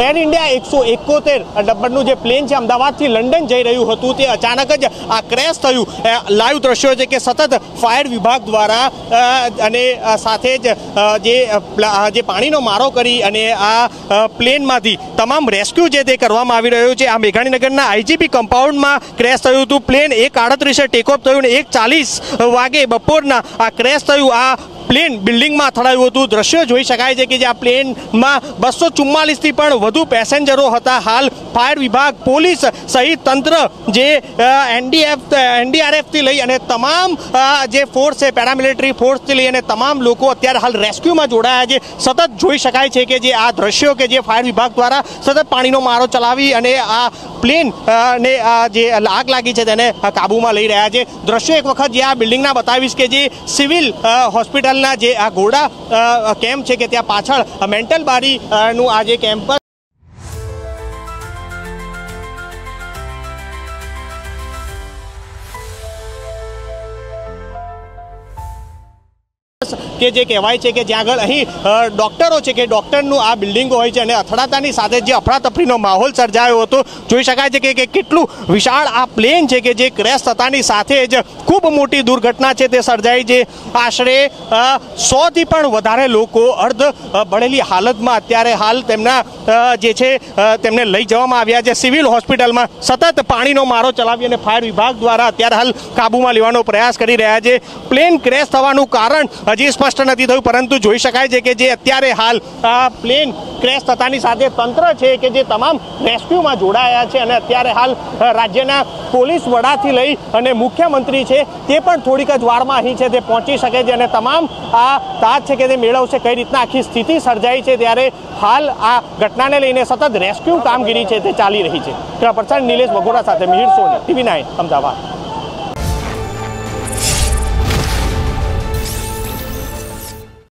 Air India 171 નંબરનું જે plane છે અમદાવાદથી લંડન જઈ રહ્યું હતું તે અચાનક જ આ ક્રેશ થયું। લાઈવ દ્રશ્યો છે કે સતત ફાયર વિભાગ દ્વારા અને સાથે જ જે પાણીનો મારો કરી અને આ પ્લેનમાંથી તમામ રેસ્ક્યુ છે તે કરવામાં આવી રહ્યું છે। આ મેઘાણીનગરના આઈજીપી કમ્પાઉન્ડમાં ક્રેશ થયું હતું। પ્લેન 1:38 ટેક ઓફ થયું અને 1:40 વાગે બપોરના આ ક્રેશ થયું। આ પ્લેન બિલ્ડિંગમાં અથડાયું હતું। દ્રશ્યો જોઈ શકાય છે કે જે આ પ્લેનમાં 244થી પણ વધુ પેસેન્જરો હતા। હાલ ફાયર વિભાગ, પોલીસ સહિત તંત્ર જે એનડીઆરએફથી લઈ અને તમામ જે ફોર્સ છે, પેરામિલિટરી ફોર્સથી લઈ અને તમામ લોકો અત્યારે હાલ રેસ્ક્યુમાં જોડાયા છે। સતત જોઈ શકાય છે કે જે આ દ્રશ્યો કે જે ફાયર વિભાગ દ્વારા સતત પાણીનો મારો ચલાવી અને આ પ્લેન ને જે આગ લાગી છે તેને કાબૂમાં લઈ રહ્યા છે। દ્રશ્યો એક વખત જે આ બિલ્ડિંગના બતાવીશ કે જે સિવિલ હોસ્પિટલના જે આ ઘોડા કેમ્પ છે કે ત્યાં પાછળ મેન્ટલ બારીનું આ જે કેમ્પ કે જે કહેવાય છે કે જ્યાં આગળ અહીં ડોક્ટરો છે કે ડોક્ટરનું આ બિલ્ડિંગ હોય છે અને અથડાતાની સાથે જે અફરાતફરીનો માહોલ સર્જાયો હતો। જોઈ શકાય છે કે કેટલું વિશાળ આ પ્લેન છે કે જે ક્રેશ થતાની સાથે જ ખૂબ મોટી દુર્ઘટના છે તે સર્જાઈ છે। આશરે 100થી પણ વધારે લોકો અર્ધ બળેલી હાલતમાં અત્યારે હાલ તેમના જે છે તેમને લઈ જવામાં આવ્યા છે સિવિલ હોસ્પિટલમાં। સતત પાણીનો મારો ચલાવી અને ફાયર વિભાગ દ્વારા અત્યારે હાલ કાબૂમાં લેવાનો પ્રયાસ કરી રહ્યા છે। પ્લેન ક્રેશ થવાનું કારણ હજી સ્પષ્ટ નથી થયું, પરંતુ જોઈ શકાય છે કે જે અત્યારે હાલ આ પ્લેન ક્રેશ થતાની સાથે તંત્ર છે કે જે તમામ રેસ્ક્યુમાં જોડાયા છે અને અત્યારે હાલ રાજ્યના પોલીસ વડાથી લઈ અને મુખ્યમંત્રી છે તે પણ થોડીક જ વારમાં અહીં છે તે પહોંચી શકે છે અને તમામ આ તાજ છે કે તે મેળવશે કઈ રીતના આખી સ્થિતિ સર્જાઈ છે। ત્યારે હાલ આ ઘટનાને લઈને સતત રેસ્ક્યુ કામગીરી છે તે ચાલી રહી છે। પ્રશાંત નિલેશ વઘોરા સાથે મિહિર સોની, TV9 અમદાવાદ।